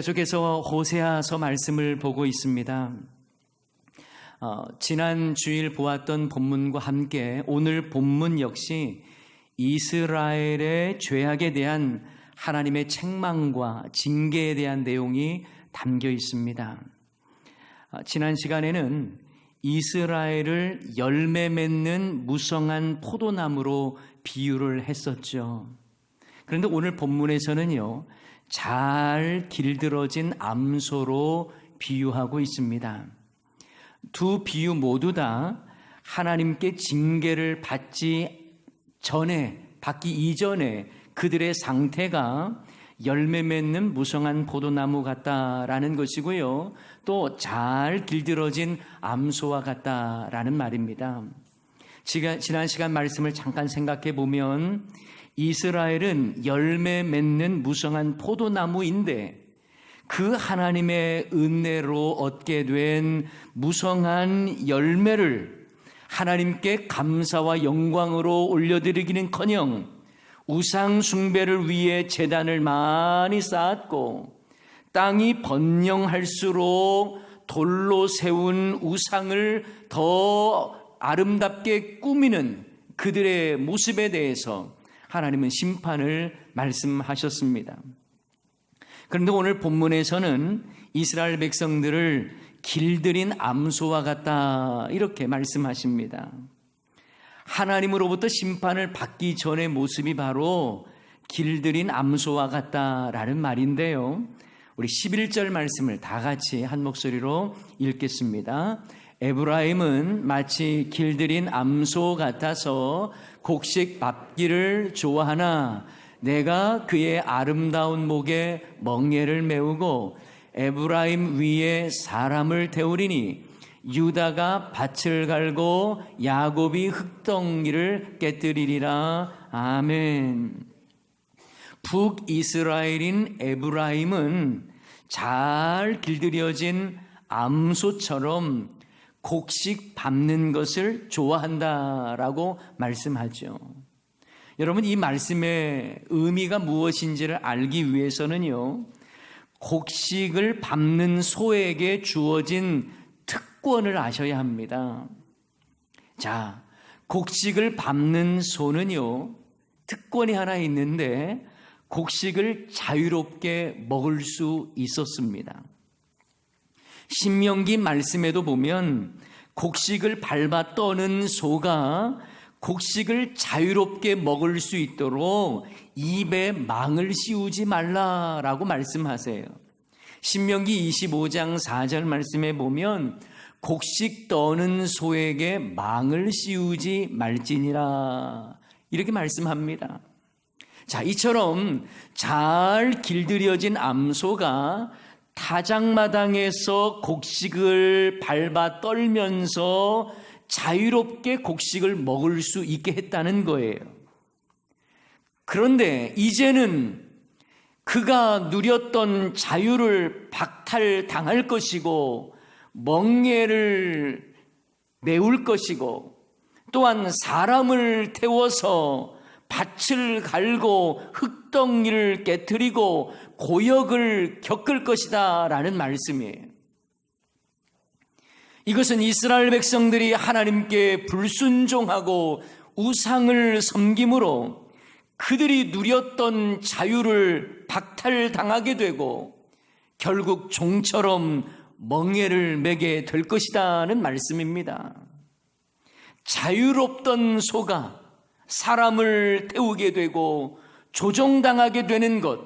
계속해서 호세아서 말씀을 보고 있습니다. 지난 주일 보았던 본문과 함께 오늘 본문 역시 이스라엘의 죄악에 대한 하나님의 책망과 징계에 대한 내용이 담겨 있습니다. 지난 시간에는 이스라엘을 열매 맺는 무성한 포도나무로 비유를 했었죠. 그런데 오늘 본문에서는요, 잘 길들어진 암소로 비유하고 있습니다. 두 비유 모두 다 하나님께 징계를 받기 이전에 그들의 상태가 열매 맺는 무성한 포도나무 같다라는 것이고요, 또 잘 길들어진 암소와 같다라는 말입니다. 지난 시간 말씀을 잠깐 생각해 보면 이스라엘은 열매 맺는 무성한 포도나무인데 그 하나님의 은혜로 얻게 된 무성한 열매를 하나님께 감사와 영광으로 올려드리기는커녕 우상 숭배를 위해 제단을 많이 쌓았고 땅이 번영할수록 돌로 세운 우상을 더 아름답게 꾸미는 그들의 모습에 대해서 하나님은 심판을 말씀하셨습니다. 그런데 오늘 본문에서는 이스라엘 백성들을 길들인 암소와 같다 이렇게 말씀하십니다. 하나님으로부터 심판을 받기 전의 모습이 바로 길들인 암소와 같다라는 말인데요, 우리 11절 말씀을 다 같이 한 목소리로 읽겠습니다. 에브라임은 마치 길들인 암소 같아서 곡식 밟기를 좋아하나 내가 그의 아름다운 목에 멍에를 메우고 에브라임 위에 사람을 태우리니 유다가 밭을 갈고 야곱이 흙덩이를 깨뜨리리라. 아멘. 북이스라엘인 에브라임은 잘 길들여진 암소처럼 곡식 밟는 것을 좋아한다라고 말씀하죠. 여러분, 이 말씀의 의미가 무엇인지를 알기 위해서는요, 곡식을 밟는 소에게 주어진 특권을 아셔야 합니다. 자, 곡식을 밟는 소는요, 특권이 하나 있는데 곡식을 자유롭게 먹을 수 있었습니다. 신명기 말씀에도 보면 곡식을 밟아 떠는 소가 곡식을 자유롭게 먹을 수 있도록 입에 망을 씌우지 말라라고 말씀하세요. 신명기 25장 4절 말씀에 보면 곡식 떠는 소에게 망을 씌우지 말지니라 이렇게 말씀합니다. 자, 이처럼 잘 길들여진 암소가 타작마당에서 곡식을 밟아 떨면서 자유롭게 곡식을 먹을 수 있게 했다는 거예요. 그런데 이제는 그가 누렸던 자유를 박탈당할 것이고 멍에를 메울 것이고 또한 사람을 태워서 밭을 갈고 흙덩이를 깨트리고 고역을 겪을 것이다 라는 말씀이에요. 이것은 이스라엘 백성들이 하나님께 불순종하고 우상을 섬김으로 그들이 누렸던 자유를 박탈당하게 되고 결국 종처럼 멍에를 매게 될 것이다는 말씀입니다. 자유롭던 소가 사람을 태우게 되고 조종당하게 되는 것,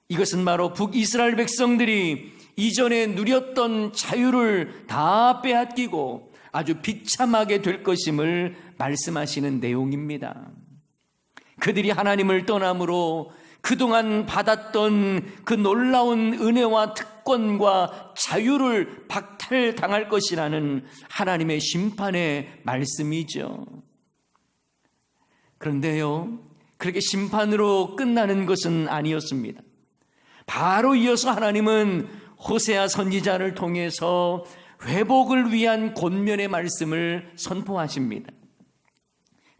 이것은 바로 북이스라엘 백성들이 이전에 누렸던 자유를 다 빼앗기고 아주 비참하게 될 것임을 말씀하시는 내용입니다. 그들이 하나님을 떠남으로 그동안 받았던 그 놀라운 은혜와 특권과 자유를 박탈당할 것이라는 하나님의 심판의 말씀이죠. 그런데요, 그렇게 심판으로 끝나는 것은 아니었습니다. 바로 이어서 하나님은 호세아 선지자를 통해서 회복을 위한 권면의 말씀을 선포하십니다.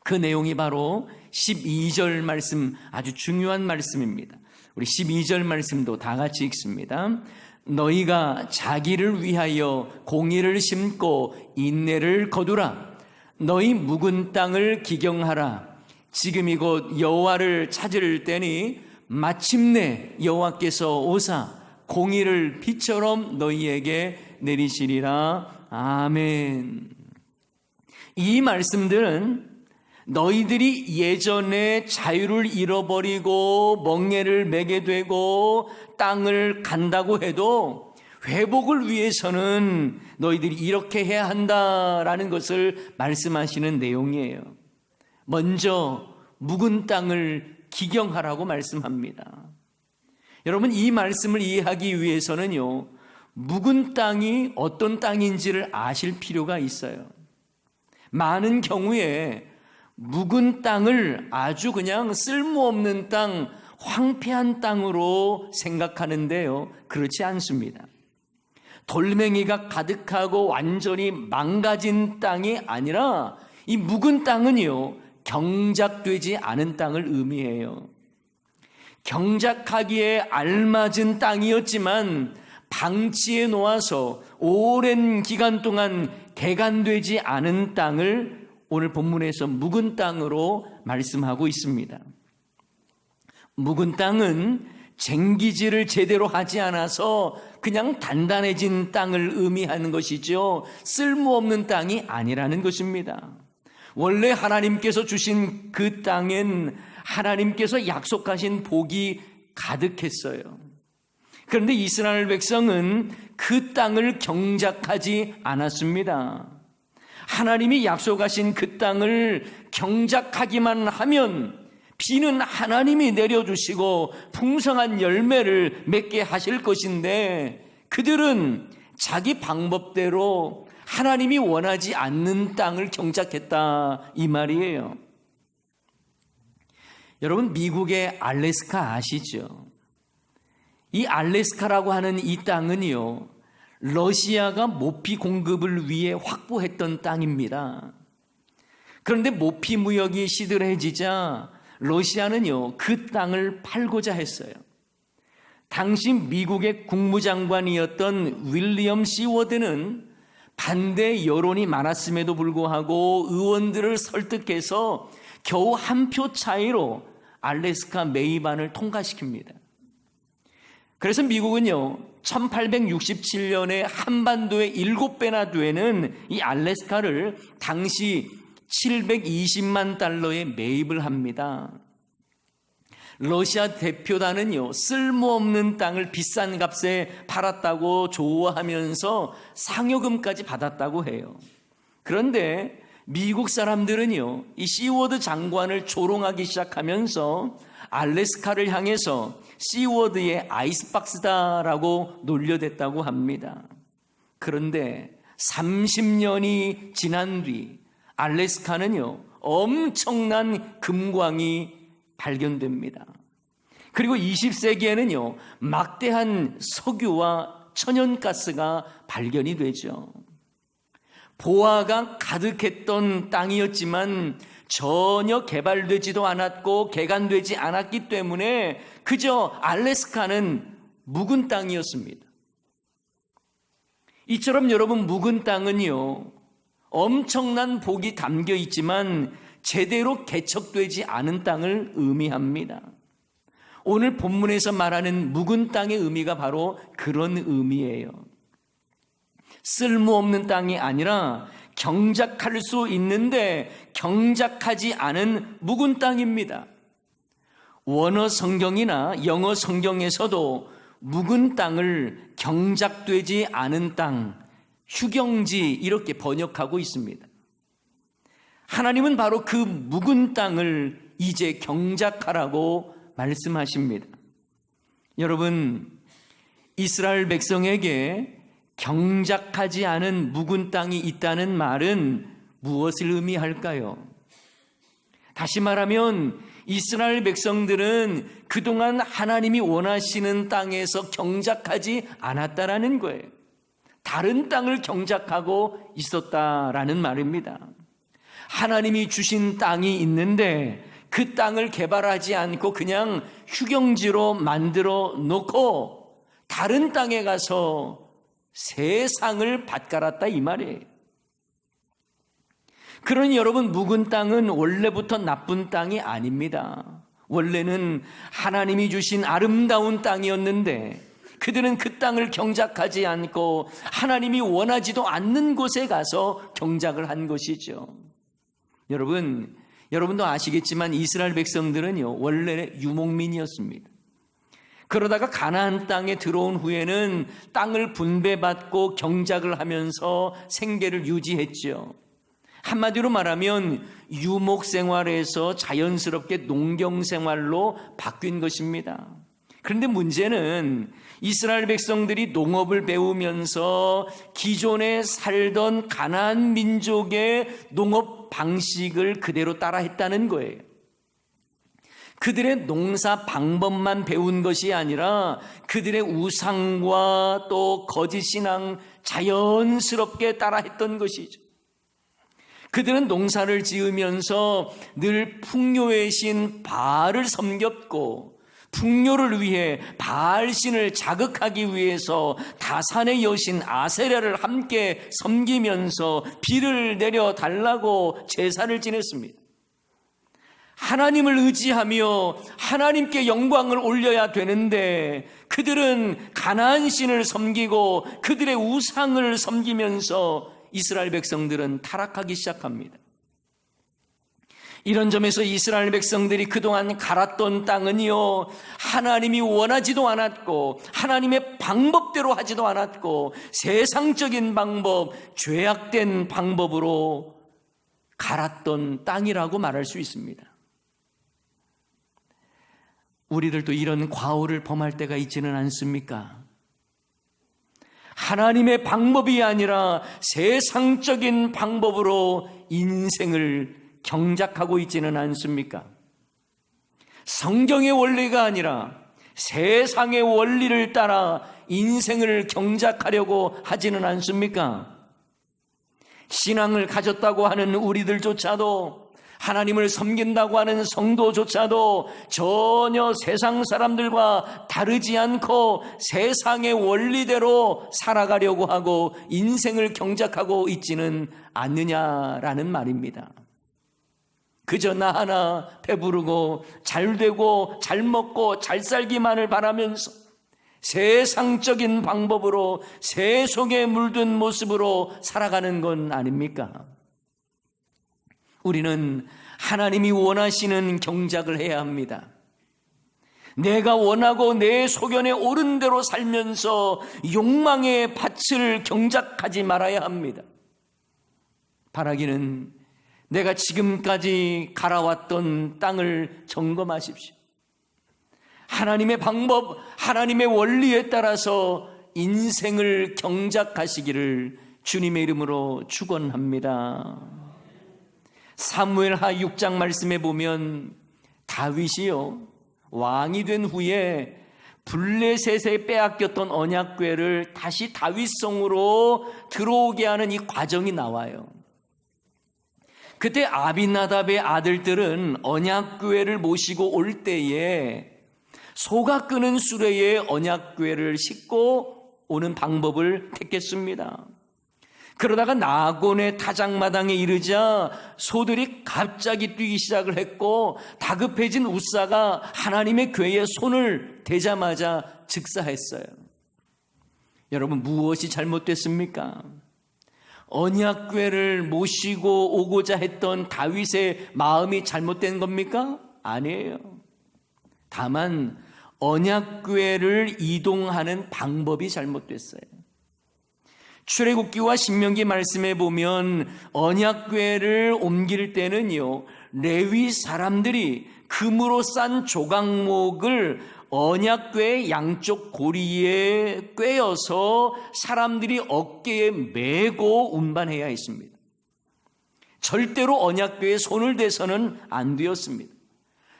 그 내용이 바로 12절 말씀, 아주 중요한 말씀입니다. 우리 12절 말씀도 다 같이 읽습니다. 너희가 자기를 위하여 공의를 심고 인내를 거두라. 너희 묵은 땅을 기경하라. 지금이 곧 여호와를 찾을 때니 마침내 여호와께서 오사 공의를 비처럼 너희에게 내리시리라. 아멘. 이 말씀들은 너희들이 예전에 자유를 잃어버리고 멍에를 매게 되고 땅을 간다고 해도 회복을 위해서는 너희들이 이렇게 해야 한다라는 것을 말씀하시는 내용이에요. 먼저 묵은 땅을 기경하라고 말씀합니다. 여러분, 이 말씀을 이해하기 위해서는요, 묵은 땅이 어떤 땅인지를 아실 필요가 있어요. 많은 경우에 묵은 땅을 아주 그냥 쓸모없는 땅, 황폐한 땅으로 생각하는데요, 그렇지 않습니다. 돌멩이가 가득하고 완전히 망가진 땅이 아니라 이 묵은 땅은요, 경작되지 않은 땅을 의미해요. 경작하기에 알맞은 땅이었지만 방치해 놓아서 오랜 기간 동안 개간되지 않은 땅을 오늘 본문에서 묵은 땅으로 말씀하고 있습니다. 묵은 땅은 쟁기질을 제대로 하지 않아서 그냥 단단해진 땅을 의미하는 것이죠. 쓸모없는 땅이 아니라는 것입니다. 원래 하나님께서 주신 그 땅엔 하나님께서 약속하신 복이 가득했어요. 그런데 이스라엘 백성은 그 땅을 경작하지 않았습니다. 하나님이 약속하신 그 땅을 경작하기만 하면 비는 하나님이 내려주시고 풍성한 열매를 맺게 하실 것인데 그들은 자기 방법대로 하나님이 원하지 않는 땅을 경작했다, 이 말이에요. 여러분, 미국의 알래스카 아시죠? 이 알래스카라고 하는 이 땅은요, 러시아가 모피 공급을 위해 확보했던 땅입니다. 그런데 모피 무역이 시들해지자 러시아는요, 그 땅을 팔고자 했어요. 당시 미국의 국무장관이었던 윌리엄 시워드는 반대 여론이 많았음에도 불구하고 의원들을 설득해서 겨우 한 표 차이로 알래스카 매입안을 통과시킵니다. 그래서 미국은요, 1867년에 한반도의 7배나 되는 이 알래스카를 당시 720만 달러에 매입을 합니다. 러시아 대표단은요, 쓸모없는 땅을 비싼 값에 팔았다고 좋아하면서 상여금까지 받았다고 해요. 그런데 미국 사람들은요, 이 시워드 장관을 조롱하기 시작하면서 알래스카를 향해서 시워드의 아이스박스다라고 놀려댔다고 합니다. 그런데 30년이 지난 뒤 알래스카는요, 엄청난 금광이 발견됩니다. 그리고 20세기에는요, 막대한 석유와 천연가스가 발견이 되죠. 보화가 가득했던 땅이었지만 전혀 개발되지도 않았고 개간되지 않았기 때문에 그저 알래스카는 묵은 땅이었습니다. 이처럼 여러분, 묵은 땅은요, 엄청난 복이 담겨 있지만 제대로 개척되지 않은 땅을 의미합니다. 오늘 본문에서 말하는 묵은 땅의 의미가 바로 그런 의미예요. 쓸모없는 땅이 아니라 경작할 수 있는데 경작하지 않은 묵은 땅입니다. 원어 성경이나 영어 성경에서도 묵은 땅을 경작되지 않은 땅, 휴경지 이렇게 번역하고 있습니다. 하나님은 바로 그 묵은 땅을 이제 경작하라고 말씀하십니다. 여러분, 이스라엘 백성에게 경작하지 않은 묵은 땅이 있다는 말은 무엇을 의미할까요? 다시 말하면 이스라엘 백성들은 그동안 하나님이 원하시는 땅에서 경작하지 않았다라는 거예요. 다른 땅을 경작하고 있었다라는 말입니다. 하나님이 주신 땅이 있는데 그 땅을 개발하지 않고 그냥 휴경지로 만들어 놓고 다른 땅에 가서 세상을 밭갈았다 이 말이에요. 그러니 여러분, 묵은 땅은 원래부터 나쁜 땅이 아닙니다. 원래는 하나님이 주신 아름다운 땅이었는데 그들은 그 땅을 경작하지 않고 하나님이 원하지도 않는 곳에 가서 경작을 한 것이죠. 여러분도 아시겠지만 이스라엘 백성들은요, 원래 유목민이었습니다. 그러다가 가나안 땅에 들어온 후에는 땅을 분배받고 경작을 하면서 생계를 유지했죠. 한마디로 말하면 유목 생활에서 자연스럽게 농경 생활로 바뀐 것입니다. 그런데 문제는 이스라엘 백성들이 농업을 배우면서 기존에 살던 가나안 민족의 농업 방식을 그대로 따라했다는 거예요. 그들의 농사 방법만 배운 것이 아니라 그들의 우상과 또 거짓 신앙 자연스럽게 따라했던 것이죠. 그들은 농사를 지으면서 늘 풍요의 신 바알을 섬겼고, 풍요를 위해 바알신을 자극하기 위해서 다산의 여신 아세라를 함께 섬기면서 비를 내려 달라고 제사를 지냈습니다. 하나님을 의지하며 하나님께 영광을 올려야 되는데 그들은 가나안 신을 섬기고 그들의 우상을 섬기면서 이스라엘 백성들은 타락하기 시작합니다. 이런 점에서 이스라엘 백성들이 그동안 갈았던 땅은요, 하나님이 원하지도 않았고 하나님의 방법대로 하지도 않았고 세상적인 방법, 죄악된 방법으로 갈았던 땅이라고 말할 수 있습니다. 우리들도 이런 과오를 범할 때가 있지는 않습니까? 하나님의 방법이 아니라 세상적인 방법으로 인생을 경작하고 있지는 않습니까? 성경의 원리가 아니라 세상의 원리를 따라 인생을 경작하려고 하지는 않습니까? 신앙을 가졌다고 하는 우리들조차도, 하나님을 섬긴다고 하는 성도조차도 전혀 세상 사람들과 다르지 않고 세상의 원리대로 살아가려고 하고 인생을 경작하고 있지는 않느냐라는 말입니다. 그저 나 하나 배부르고 잘되고 잘 먹고 잘 살기만을 바라면서 세상적인 방법으로 세속에 물든 모습으로 살아가는 건 아닙니까? 우리는 하나님이 원하시는 경작을 해야 합니다. 내가 원하고 내 소견에 옳은 대로 살면서 욕망의 밭을 경작하지 말아야 합니다. 바라기는 내가 지금까지 갈아왔던 땅을 점검하십시오. 하나님의 방법, 하나님의 원리에 따라서 인생을 경작하시기를 주님의 이름으로 축원합니다. 사무엘하 6장 말씀에 보면 다윗이요, 왕이 된 후에 블레셋에 빼앗겼던 언약궤를 다시 다윗성으로 들어오게 하는 이 과정이 나와요. 그때 아비나답의 아들들은 언약궤를 모시고 올 때에 소가 끄는 수레에 언약궤를 싣고 오는 방법을 택했습니다. 그러다가 나곤의 타작마당에 이르자 소들이 갑자기 뛰기 시작을 했고 다급해진 웃사가 하나님의 궤에 손을 대자마자 즉사했어요. 여러분, 무엇이 잘못됐습니까? 언약궤를 모시고 오고자 했던 다윗의 마음이 잘못된 겁니까? 아니에요. 다만 언약궤를 이동하는 방법이 잘못됐어요. 출애굽기와 신명기 말씀에 보면 언약궤를 옮길 때는요, 레위 사람들이 금으로 싼 조각목을 언약궤의 양쪽 고리에 꿰어서 사람들이 어깨에 메고 운반해야 했습니다. 절대로 언약궤에 손을 대서는 안 되었습니다.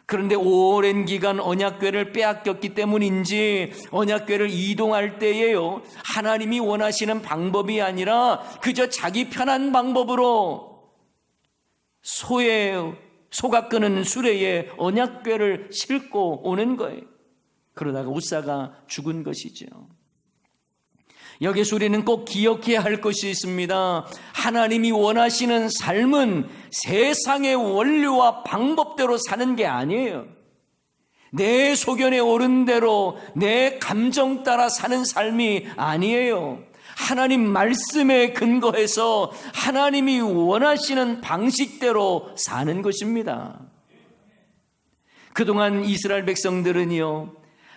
그런데 오랜 기간 언약궤를 빼앗겼기 때문인지 언약궤를 이동할 때에요, 하나님이 원하시는 방법이 아니라 그저 자기 편한 방법으로 소의 소가 끄는 수레에 언약궤를 싣고 오는 거예요. 그러다가 우사가 죽은 것이죠. 여기서 우리는 꼭 기억해야 할 것이 있습니다. 하나님이 원하시는 삶은 세상의 원리와 방법대로 사는 게 아니에요. 내 소견에 오른 대로 내 감정 따라 사는 삶이 아니에요. 하나님 말씀에 근거해서 하나님이 원하시는 방식대로 사는 것입니다. 그동안 이스라엘 백성들은요,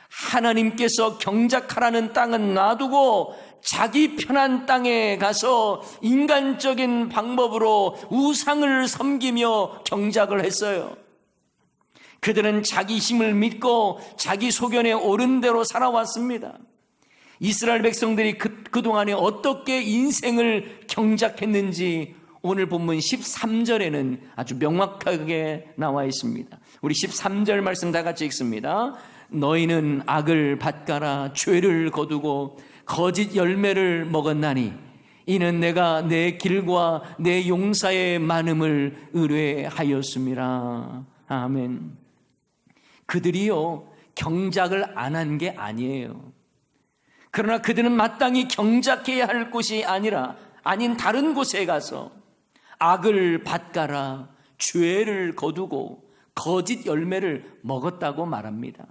하나님께서 경작하라는 땅은 놔두고 자기 편한 땅에 가서 인간적인 방법으로 우상을 섬기며 경작을 했어요. 그들은 자기 힘을 믿고 자기 소견에 옳은 대로 살아왔습니다. 이스라엘 백성들이 그동안에 어떻게 인생을 경작했는지 오늘 본문 13절에는 아주 명확하게 나와 있습니다. 우리 13절 말씀 다 같이 읽습니다. 너희는 악을 밭가라 죄를 거두고 거짓 열매를 먹었나니 이는 내가 내 길과 내 용사의 많음을 의뢰하였음이라. 아멘. 그들이요 경작을 안 한 게 아니에요. 그러나 그들은 마땅히 경작해야 할 곳이 아닌 다른 곳에 가서 악을 밭가라 죄를 거두고 거짓 열매를 먹었다고 말합니다.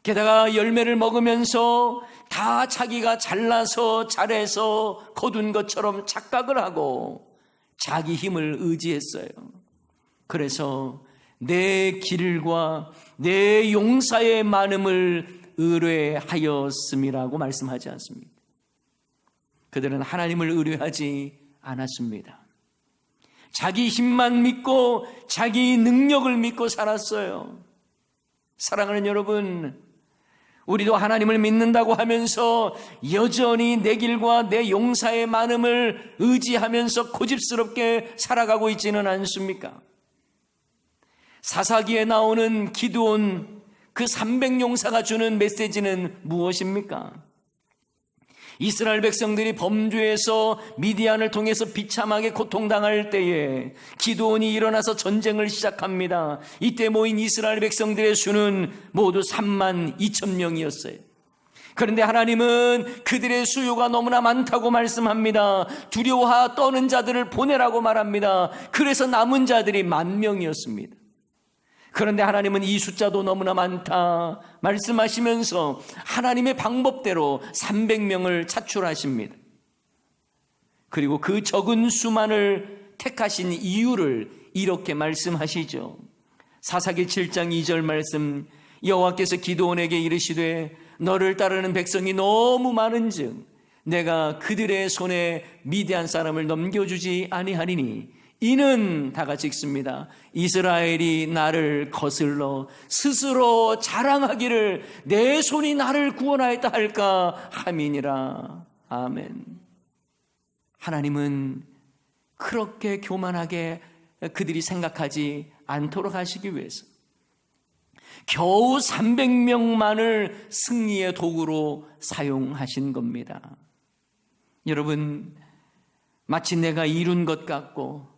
게다가 열매를 먹으면서 다 자기가 잘나서 잘해서 거둔 것처럼 착각을 하고 자기 힘을 의지했어요. 그래서 내 길과 내 용사의 많음을 의뢰하였음이라고 말씀하지 않습니다. 그들은 하나님을 의뢰하지 않았습니다. 자기 힘만 믿고 자기 능력을 믿고 살았어요. 사랑하는 여러분, 우리도 하나님을 믿는다고 하면서 여전히 내 길과 내 용사의 많음을 의지하면서 고집스럽게 살아가고 있지는 않습니까? 사사기에 나오는 기드온 그 300용사가 주는 메시지는 무엇입니까? 이스라엘 백성들이 범죄해서 미디안을 통해서 비참하게 고통당할 때에 기드온이 일어나서 전쟁을 시작합니다. 이때 모인 이스라엘 백성들의 수는 모두 3만 2천 명이었어요. 그런데 하나님은 그들의 수요가 너무나 많다고 말씀합니다. 두려워하 떠는 자들을 보내라고 말합니다. 그래서 남은 자들이 10,000명이었습니다. 그런데 하나님은 이 숫자도 너무나 많다 말씀하시면서 하나님의 방법대로 300명을 차출하십니다. 그리고 그 적은 수만을 택하신 이유를 이렇게 말씀하시죠. 사사기 7장 2절 말씀, 여호와께서 기드온에게 이르시되 너를 따르는 백성이 너무 많은즉 내가 그들의 손에 미디안 사람을 넘겨주지 아니하리니 이는 다 같이 읽습니다. 이스라엘이 나를 거슬러 스스로 자랑하기를 내 손이 나를 구원하였다 할까 함이니라. 아멘. 하나님은 그렇게 교만하게 그들이 생각하지 않도록 하시기 위해서 겨우 300명만을 승리의 도구로 사용하신 겁니다. 여러분, 마치 내가 이룬 것 같고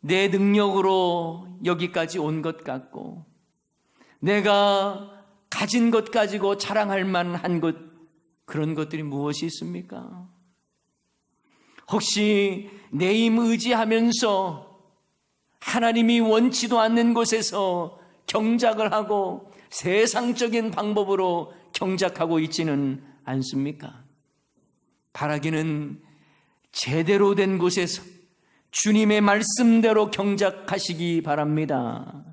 내 능력으로 여기까지 온 것 같고 내가 가진 것 가지고 자랑할 만한 것, 그런 것들이 무엇이 있습니까? 혹시 내 힘 의지하면서 하나님이 원치도 않는 곳에서 경작을 하고 세상적인 방법으로 경작하고 있지는 않습니까? 바라기는 제대로 된 곳에서 주님의 말씀대로 경작하시기 바랍니다.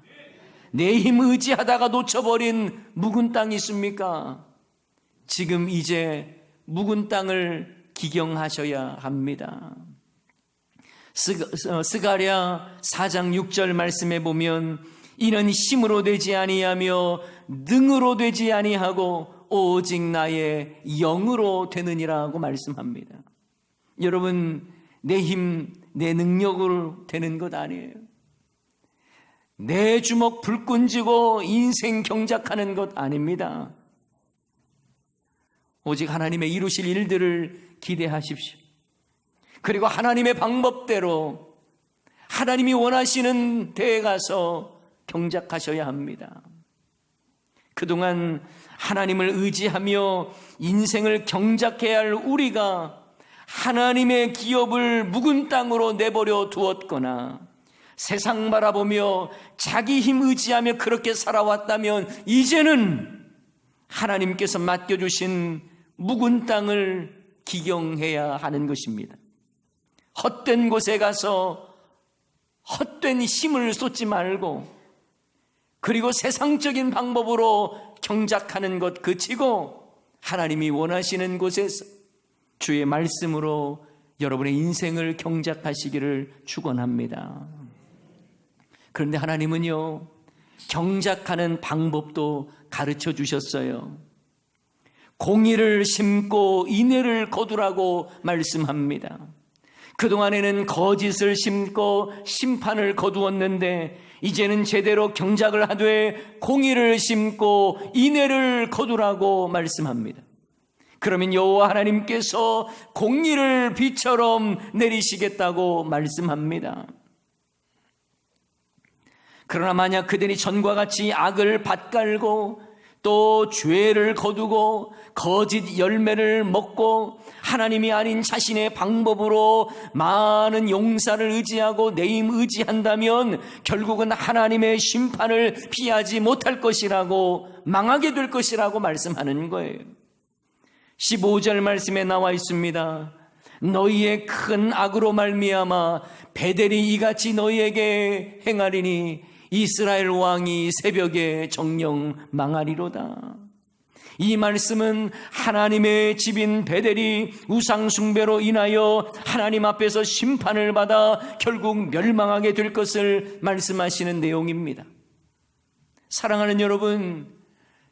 내 힘 의지하다가 놓쳐버린 묵은 땅이 있습니까? 지금 이제 묵은 땅을 기경하셔야 합니다. 스가랴 4장 6절 말씀에 보면 이는 힘으로 되지 아니하며 능으로 되지 아니하고 오직 나의 영으로 되느니라고 말씀합니다. 여러분, 내 힘, 내 능력으로 되는 것 아니에요. 내 주먹 불끈 쥐고 인생 경작하는 것 아닙니다. 오직 하나님의 이루실 일들을 기대하십시오. 그리고 하나님의 방법대로 하나님이 원하시는 데에 가서 경작하셔야 합니다. 그동안 하나님을 의지하며 인생을 경작해야 할 우리가 하나님의 기업을 묵은 땅으로 내버려 두었거나 세상 바라보며 자기 힘 의지하며 그렇게 살아왔다면 이제는 하나님께서 맡겨주신 묵은 땅을 기경해야 하는 것입니다. 헛된 곳에 가서 헛된 힘을 쏟지 말고, 그리고 세상적인 방법으로 경작하는 것 그치고 하나님이 원하시는 곳에서 주의 말씀으로 여러분의 인생을 경작하시기를 축원합니다. 그런데 하나님은요, 경작하는 방법도 가르쳐 주셨어요. 공의를 심고 인애를 거두라고 말씀합니다. 그동안에는 거짓을 심고 심판을 거두었는데 이제는 제대로 경작을 하되 공의를 심고 인애를 거두라고 말씀합니다. 그러면 여호와 하나님께서 공의를 비처럼 내리시겠다고 말씀합니다. 그러나 만약 그들이 전과 같이 악을 밭갈고 또 죄를 거두고 거짓 열매를 먹고 하나님이 아닌 자신의 방법으로 많은 용사를 의지하고 내 힘 의지한다면 결국은 하나님의 심판을 피하지 못할 것이라고, 망하게 될 것이라고 말씀하는 거예요. 15절 말씀에 나와 있습니다. 너희의 큰 악으로 말미암아 베델이 이같이 너희에게 행하리니 이스라엘 왕이 새벽에 정령 망하리로다. 이 말씀은 하나님의 집인 베델이 우상 숭배로 인하여 하나님 앞에서 심판을 받아 결국 멸망하게 될 것을 말씀하시는 내용입니다. 사랑하는 여러분,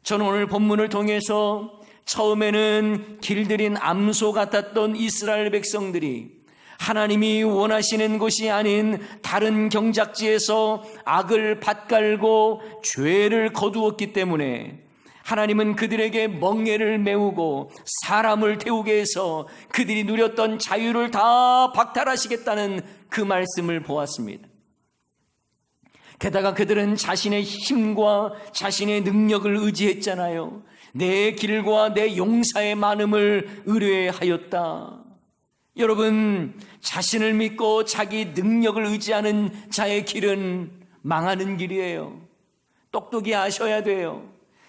저는 오늘 본문을 통해서 처음에는 길들인 암소 같았던 이스라엘 백성들이 하나님이 원하시는 곳이 아닌 다른 경작지에서 악을 밭갈고 죄를 거두었기 때문에 하나님은 그들에게 멍에를 메우고 사람을 태우게 해서 그들이 누렸던 자유를 다 박탈하시겠다는 그 말씀을 보았습니다. 게다가 그들은 자신의 힘과 자신의 능력을 의지했잖아요. 내 길과 내 용사의 많음을 의뢰하였다. 여러분, 자신을 믿고 자기 능력을 의지하는 자의 길은 망하는 길이에요. 똑똑히 아셔야 돼요.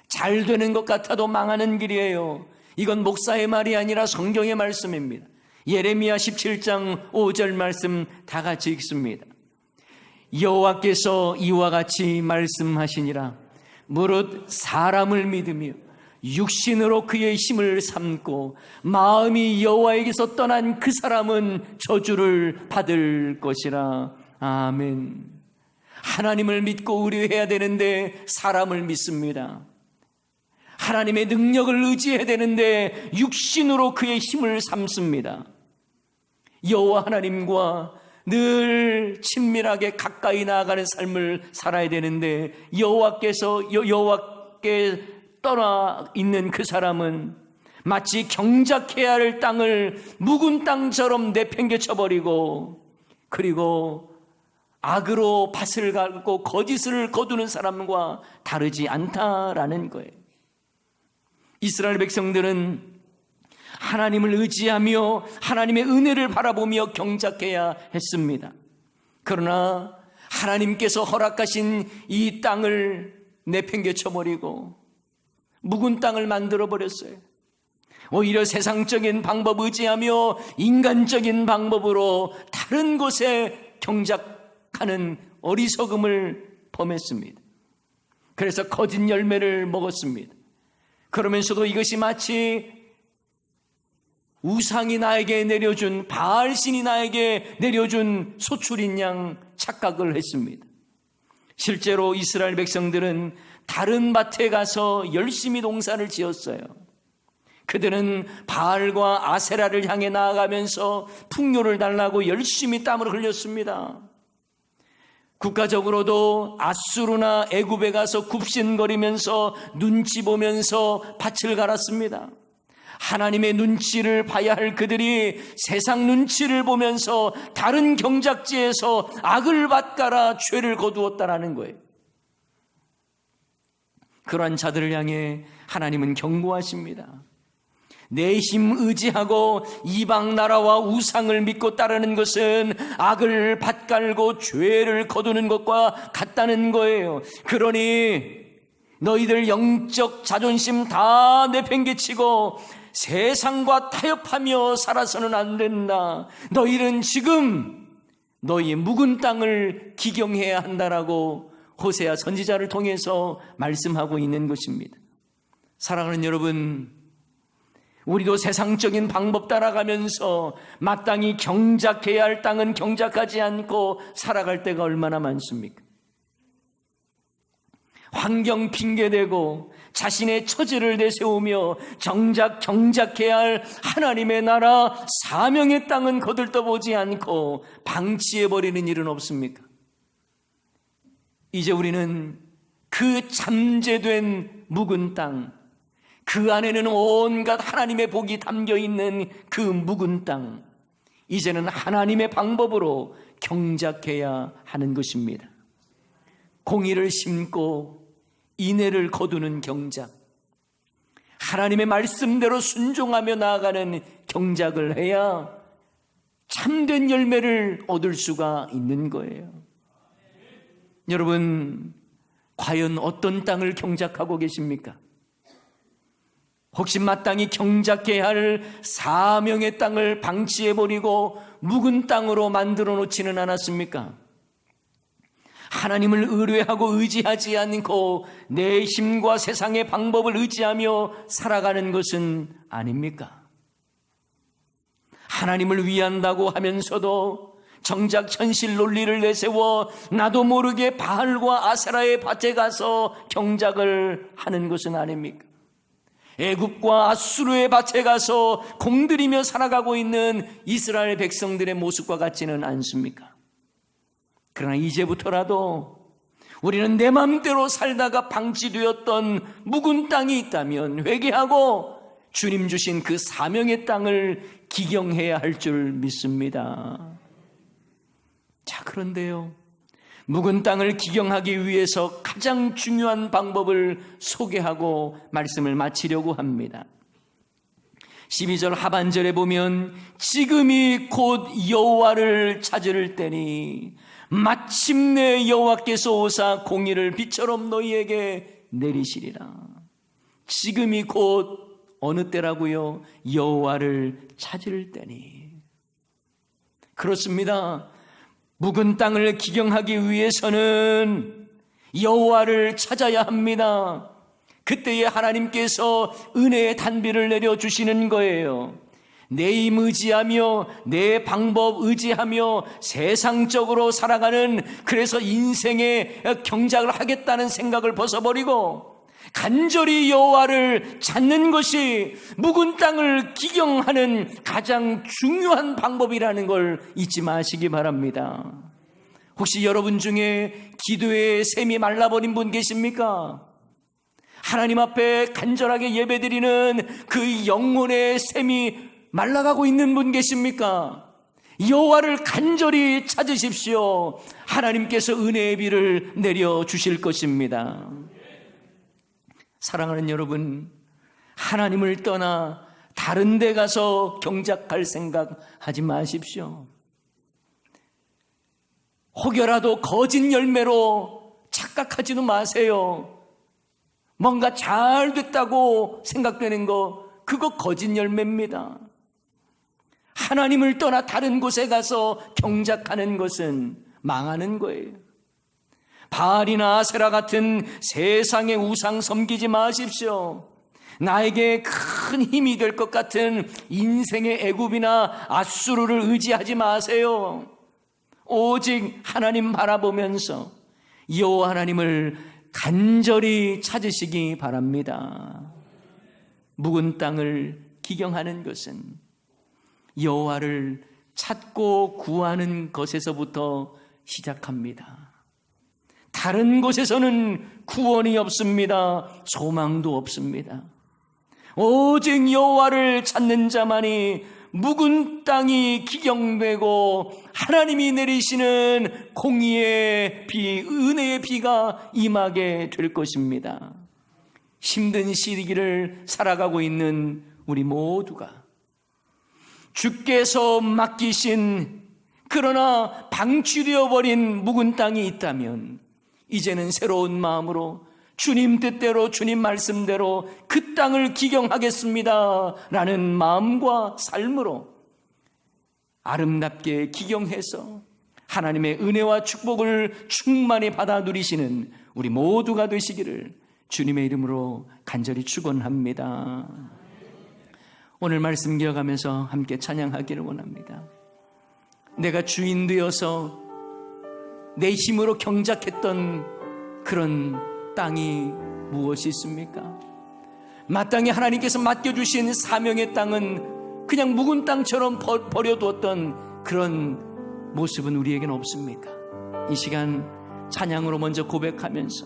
잘 되는 것 같아도 망하는 길이에요. 이건 목사의 말이 아니라 성경의 말씀입니다. 예레미야 17장 5절 말씀 다 같이 읽습니다. 여호와께서 이와 같이 말씀하시니라. 무릇 사람을 믿으며 육신으로 그의 힘을 삼고 마음이 여호와에게서 떠난 그 사람은 저주를 받을 것이라. 아멘. 하나님을 믿고 의뢰해야 되는데 사람을 믿습니다. 하나님의 능력을 의지해야 되는데 육신으로 그의 힘을 삼습니다. 여호와 하나님과 늘 친밀하게 가까이 나아가는 삶을 살아야 되는데 여호와께 떠나 있는 그 사람은 마치 경작해야 할 땅을 묵은 땅처럼 내팽개쳐버리고, 그리고 악으로 밭을 갈고 거짓을 거두는 사람과 다르지 않다라는 거예요. 이스라엘 백성들은 하나님을 의지하며 하나님의 은혜를 바라보며 경작해야 했습니다. 그러나 하나님께서 허락하신 이 땅을 내팽개쳐버리고 묵은 땅을 만들어버렸어요. 오히려 세상적인 방법 의지하며 인간적인 방법으로 다른 곳에 경작하는 어리석음을 범했습니다. 그래서 거짓 열매를 먹었습니다. 그러면서도 이것이 마치 우상이 나에게 내려준, 바알신이 나에게 내려준 소출인 양 착각을 했습니다. 실제로 이스라엘 백성들은 다른 밭에 가서 열심히 농사를 지었어요. 그들은 바알과 아세라를 향해 나아가면서 풍요를 달라고 열심히 땀을 흘렸습니다. 국가적으로도 아수르나 애굽에 가서 굽신거리면서 눈치 보면서 밭을 갈았습니다. 하나님의 눈치를 봐야 할 그들이 세상 눈치를 보면서 다른 경작지에서 악을 밭가라 죄를 거두었다라는 거예요. 그러한 자들을 향해 하나님은 경고하십니다. 내 힘 의지하고 이방 나라와 우상을 믿고 따르는 것은 악을 밭갈고 죄를 거두는 것과 같다는 거예요. 그러니 너희들 영적 자존심 다 내팽개치고 세상과 타협하며 살아서는 안 된다. 너희는 지금 너희의 묵은 땅을 기경해야 한다라고 호세아 선지자를 통해서 말씀하고 있는 것입니다. 사랑하는 여러분, 우리도 세상적인 방법 따라가면서 마땅히 경작해야 할 땅은 경작하지 않고 살아갈 때가 얼마나 많습니까? 환경 핑계대고 자신의 처지를 내세우며 정작 경작해야 할 하나님의 나라 사명의 땅은 거들떠보지 않고 방치해버리는 일은 없습니까? 이제 우리는 그 잠재된 묵은 땅, 그 안에는 온갖 하나님의 복이 담겨있는 그 묵은 땅, 이제는 하나님의 방법으로 경작해야 하는 것입니다. 공의를 심고 인애를 거두는 경작, 하나님의 말씀대로 순종하며 나아가는 경작을 해야 참된 열매를 얻을 수가 있는 거예요. 여러분, 과연 어떤 땅을 경작하고 계십니까? 혹시 마땅히 경작해야 할 사명의 땅을 방치해버리고 묵은 땅으로 만들어 놓지는 않았습니까? 하나님을 의뢰하고 의지하지 않고 내 힘과 세상의 방법을 의지하며 살아가는 것은 아닙니까? 하나님을 위한다고 하면서도 정작 현실 논리를 내세워 나도 모르게 바알과 아세라의 밭에 가서 경작을 하는 것은 아닙니까? 애굽과 아수르의 밭에 가서 공들이며 살아가고 있는 이스라엘 백성들의 모습과 같지는 않습니까? 그러나 이제부터라도 우리는 내 마음대로 살다가 방치되었던 묵은 땅이 있다면 회개하고 주님 주신 그 사명의 땅을 기경해야 할 줄 믿습니다. 자, 그런데요, 묵은 땅을 기경하기 위해서 가장 중요한 방법을 소개하고 말씀을 마치려고 합니다. 12절 하반절에 보면 지금이 곧 여호와를 찾을 때니 마침내 여호와께서 오사 공의를 비처럼 너희에게 내리시리라. 지금이 곧 어느 때라고요? 여호와를 찾을 때니. 그렇습니다. 묵은 땅을 기경하기 위해서는 여호와를 찾아야 합니다. 그때에 하나님께서 은혜의 단비를 내려주시는 거예요. 내 힘 의지하며 내 방법 의지하며 세상적으로 살아가는, 그래서 인생의 경작을 하겠다는 생각을 벗어버리고 간절히 여호와를 찾는 것이 묵은 땅을 기경하는 가장 중요한 방법이라는 걸 잊지 마시기 바랍니다. 혹시 여러분 중에 기도의 샘이 말라버린 분 계십니까? 하나님 앞에 간절하게 예배드리는 그 영혼의 샘이 말라가고 있는 분 계십니까? 여호와를 간절히 찾으십시오. 하나님께서 은혜의 비를 내려주실 것입니다. 사랑하는 여러분, 하나님을 떠나 다른 데 가서 경작할 생각 하지 마십시오. 혹여라도 거짓 열매로 착각하지도 마세요. 뭔가 잘 됐다고 생각되는 거, 그거 거짓 열매입니다. 하나님을 떠나 다른 곳에 가서 경작하는 것은 망하는 거예요. 바알이나 아세라 같은 세상의 우상 섬기지 마십시오. 나에게 큰 힘이 될 것 같은 인생의 애굽이나 아수르를 의지하지 마세요. 오직 하나님 바라보면서 여호와 하나님을 간절히 찾으시기 바랍니다. 묵은 땅을 기경하는 것은 여호와를 찾고 구하는 것에서부터 시작합니다. 다른 곳에서는 구원이 없습니다. 소망도 없습니다. 오직 여호와를 찾는 자만이 묵은 땅이 기경되고 하나님이 내리시는 공의의 비, 은혜의 비가 임하게 될 것입니다. 힘든 시기를 살아가고 있는 우리 모두가 주께서 맡기신 그러나 방치되어 버린 묵은 땅이 있다면 이제는 새로운 마음으로 주님 뜻대로 주님 말씀대로 그 땅을 기경하겠습니다 라는 마음과 삶으로 아름답게 기경해서 하나님의 은혜와 축복을 충만히 받아 누리시는 우리 모두가 되시기를 주님의 이름으로 간절히 축원합니다. 오늘 말씀 기억하면서 함께 찬양하기를 원합니다. 내가 주인 되어서 내 힘으로 경작했던 그런 땅이 무엇이 있습니까? 마땅히 하나님께서 맡겨주신 사명의 땅은 그냥 묵은 땅처럼 버려두었던 그런 모습은 우리에게는 없습니까? 이 시간 찬양으로 먼저 고백하면서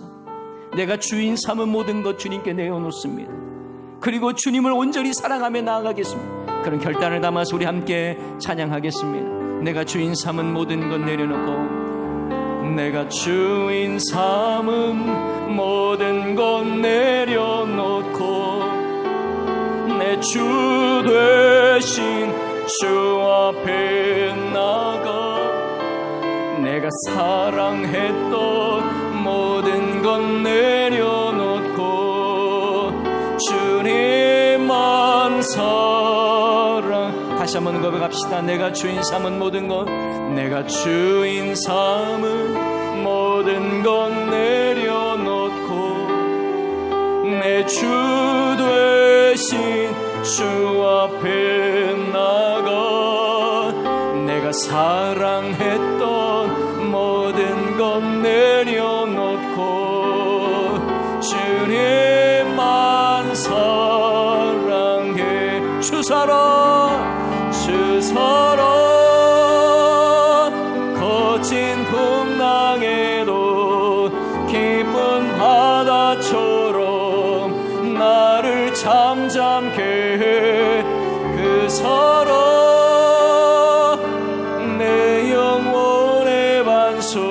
내가 주인 삼은 모든 것 주님께 내어놓습니다. 그리고 주님을 온전히 사랑하며 나아가겠습니다. 그런 결단을 담아서 우리 함께 찬양하겠습니다. 내가 주인 삼은 모든 것 내려놓고 내가 주인 삼은 모든 것 내려놓고 내 주 되신 주 앞에 나가 내가 사랑했던 모든 것 내려놓고 주님만 사랑 다시 한번 고백합시다. 내가 주인 삼은 모든 것 내가 주인 삼은 모든 것 내려놓고 내 주 되신 주 앞에 나가 내가 사랑했던 모든 것 내려놓고 주님만 사랑해 주 사랑 주 사랑 거친 풍랑에도 깊은 바다처럼 나를 잠잠케 해 그 사랑 내 영혼의 반석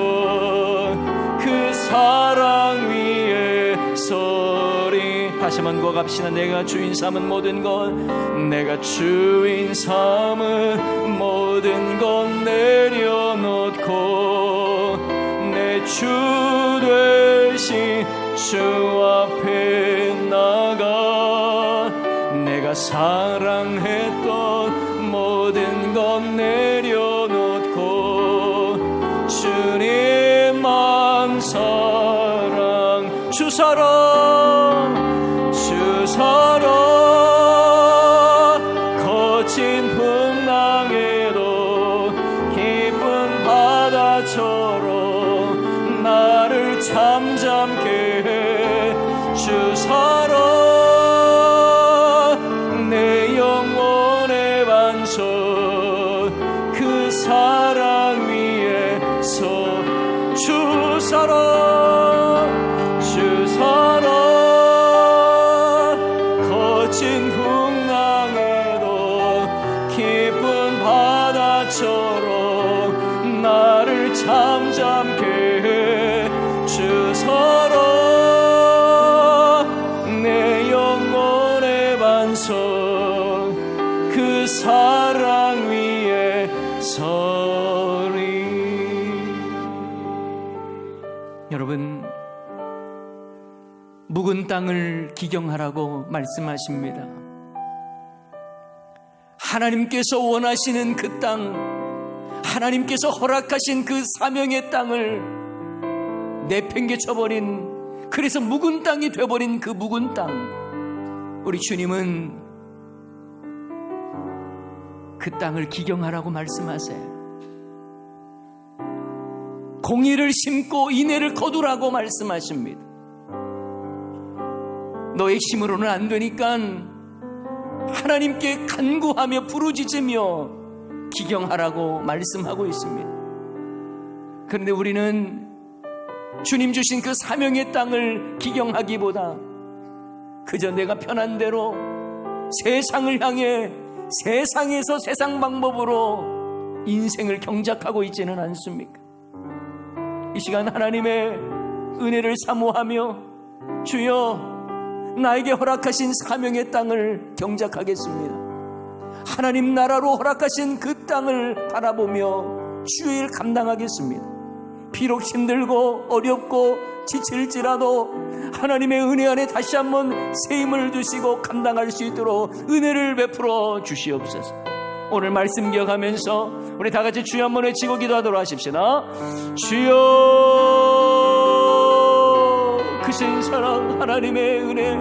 그 사랑 위에 서리 다시 한번 고백합시다. 내가 주인 삼은 모든 것 내가 주인 삼은 모든 것 내려놓고 내 주 되신 주 앞에 나가 내가 사랑했던 모든 것 내려놓고 주님만 사랑 주 사랑 주 사랑 거친 풍랑에도 깊은 바다처럼 나를 잠잠케 해 주 사랑 내 영혼의 반석 그 사랑 위에서 주 사랑 주 사랑 거친 풍랑에도 깊은 바다처럼 나를 잠잠케 해 주 사랑 내 영혼의 반석 그 사랑 위에 서리. 여러분 묵은 땅을 기경하라고 말씀하십니다. 하나님께서 원하시는 그 땅 하나님께서 허락하신 그 사명의 땅을 내팽개쳐버린 그래서 묵은 땅이 되어버린 그 묵은 땅 우리 주님은 그 땅을 기경하라고 말씀하세요. 공의를 심고 인애를 거두라고 말씀하십니다. 너의 힘으로는 안 되니까 하나님께 간구하며 부르짖으며 기경하라고 말씀하고 있습니다. 그런데 우리는 주님 주신 그 사명의 땅을 기경하기보다 그저 내가 편한 대로 세상을 향해 세상에서 세상 방법으로 인생을 경작하고 있지는 않습니까? 이 시간 하나님의 은혜를 사모하며 주여 나에게 허락하신 사명의 땅을 경작하겠습니다. 하나님 나라로 허락하신 그 땅을 바라보며 주의 일 감당하겠습니다. 비록 힘들고 어렵고 지칠지라도 하나님의 은혜 안에 다시 한번 새 힘을 주시고 감당할 수 있도록 은혜를 베풀어 주시옵소서. 오늘 말씀 기억하면서 우리 다 같이 주여 한번 외치고 기도하도록 하십시다. 주여, 크신 사랑 하나님의 은혜,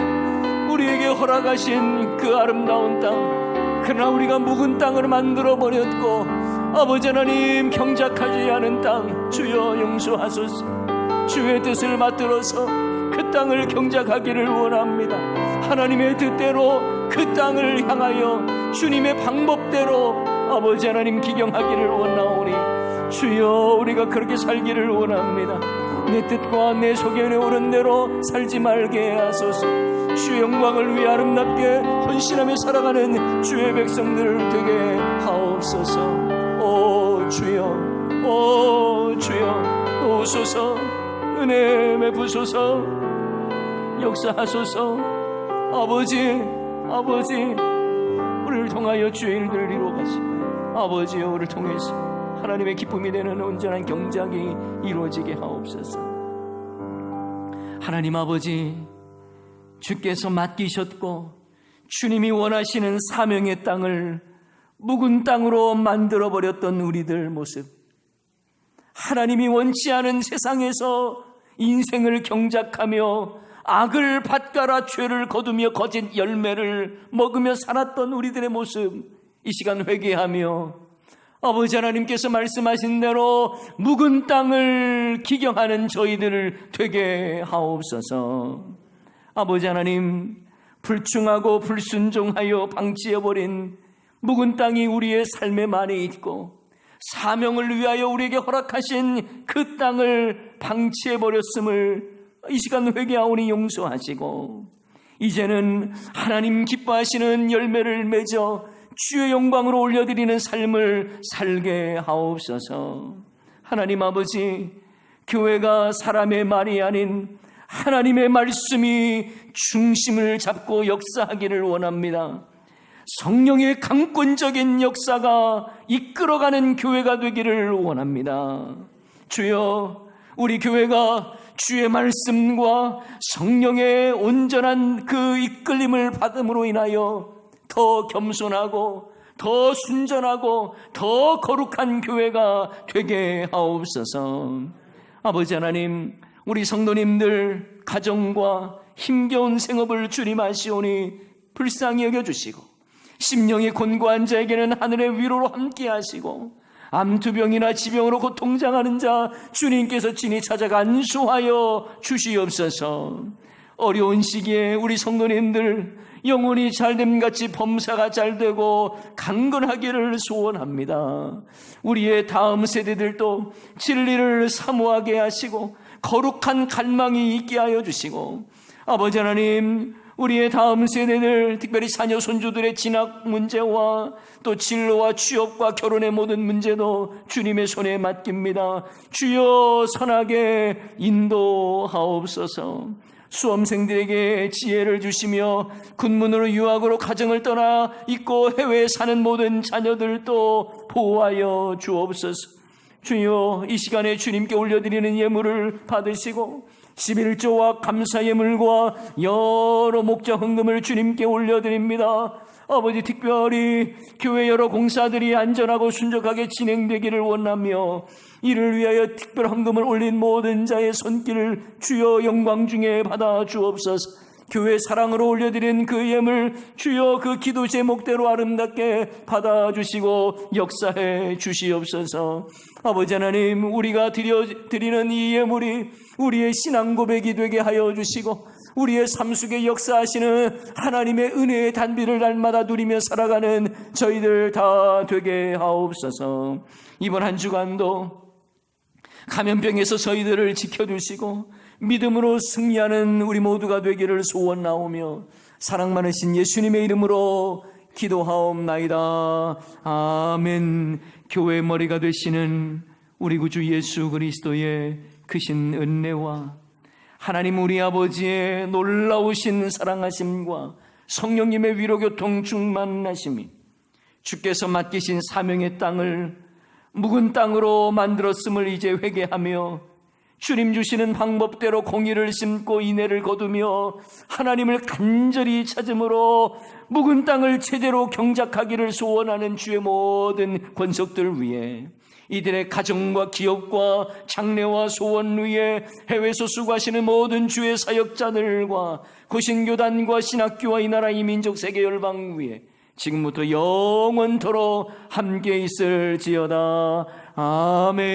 우리에게 허락하신 그 아름다운 땅, 그러나 우리가 묵은 땅을 만들어 버렸고 아버지 하나님 경작하지 않은 땅 주여 용서하소서. 주의 뜻을 받들어서 그 땅을 경작하기를 원합니다. 하나님의 뜻대로 그 땅을 향하여 주님의 방법대로 아버지 하나님 기경하기를 원하오니 주여 우리가 그렇게 살기를 원합니다. 내 뜻과 내 소견에 오른 대로 살지 말게 하소서. 주의 영광을 위해 아름답게 헌신하며 살아가는 주의 백성들 되게 하옵소서. 오 주여, 오 주여, 오소서. 은혜 베푸소서. 역사하소서. 아버지 우리를 통하여 주의 일들을 이루어가시고 아버지여 우리를 통해서 하나님의 기쁨이 되는 온전한 경작이 이루어지게 하옵소서. 하나님 아버지, 주께서 맡기셨고 주님이 원하시는 사명의 땅을 묵은 땅으로 만들어버렸던 우리들 모습, 하나님이 원치 않은 세상에서 인생을 경작하며 악을 밭갈아 죄를 거두며 거짓 열매를 먹으며 살았던 우리들의 모습, 이 시간 회개하며 아버지 하나님께서 말씀하신 대로 묵은 땅을 기경하는 저희들을 되게 하옵소서. 아버지 하나님, 불충하고 불순종하여 방치해버린 묵은 땅이 우리의 삶에 많이 있고 사명을 위하여 우리에게 허락하신 그 땅을 방치해버렸음을 이 시간 회개하오니 용서하시고 이제는 하나님 기뻐하시는 열매를 맺어 주의 영광으로 올려드리는 삶을 살게 하옵소서. 하나님 아버지, 교회가 사람의 말이 아닌 하나님의 말씀이 중심을 잡고 역사하기를 원합니다. 성령의 강권적인 역사가 이끌어가는 교회가 되기를 원합니다. 주여, 우리 교회가 주의 말씀과 성령의 온전한 그 이끌림을 받음으로 인하여 더 겸손하고 더 순전하고 더 거룩한 교회가 되게 하옵소서. 아버지 하나님, 우리 성도님들 가정과 힘겨운 생업을 주님 아시오니 불쌍히 여겨주시고 심령이 곤고한 자에게는 하늘의 위로로 함께 하시고 암투병이나 지병으로 고통당하는 자 주님께서 친히 찾아가 안수하여 주시옵소서. 어려운 시기에 우리 성도님들 영혼이 잘됨같이 범사가 잘되고 강건하기를 소원합니다. 우리의 다음 세대들도 진리를 사모하게 하시고 거룩한 갈망이 있게 하여 주시고 아버지 하나님, 우리의 다음 세대들, 특별히 자녀 손주들의 진학 문제와 또 진로와 취업과 결혼의 모든 문제도 주님의 손에 맡깁니다. 주여 선하게 인도하옵소서. 수험생들에게 지혜를 주시며 군문으로 유학으로 가정을 떠나 있고 해외에 사는 모든 자녀들도 보호하여 주옵소서. 주여, 이 시간에 주님께 올려드리는 예물을 받으시고 11조와 감사 예물과 여러 목적 헌금을 주님께 올려드립니다. 아버지, 특별히 교회 여러 공사들이 안전하고 순적하게 진행되기를 원하며 이를 위하여 특별 헌금을 올린 모든 자의 손길을 주여 영광 중에 받아 주옵소서. 교회 사랑으로 올려드린 그 예물 주여 그 기도 제목대로 아름답게 받아주시고 역사해 주시옵소서. 아버지 하나님, 우리가 드리는 이 예물이 우리의 신앙 고백이 되게 하여 주시고 우리의 삶 속에 역사하시는 하나님의 은혜의 단비를 날마다 누리며 살아가는 저희들 다 되게 하옵소서. 이번 한 주간도 감염병에서 저희들을 지켜주시고 믿음으로 승리하는 우리 모두가 되기를 소원하오며 사랑 많으신 예수님의 이름으로 기도하옵나이다. 아멘. 교회의 머리가 되시는 우리 구주 예수 그리스도의 크신 은혜와 하나님 우리 아버지의 놀라우신 사랑하심과 성령님의 위로교통 충만하심이 주께서 맡기신 사명의 땅을 묵은 땅으로 만들었음을 이제 회개하며 주님 주시는 방법대로 공의를 심고 인애를 거두며 하나님을 간절히 찾음으로 묵은 땅을 제대로 경작하기를 소원하는 주의 모든 권속들 위해 이들의 가정과 기업과 장래와 소원 위에 해외에서 수고하시는 모든 주의 사역자들과 고신교단과 신학교와 이 나라 이 민족 세계 열방 위에 지금부터 영원토록 함께 있을지어다. 아멘.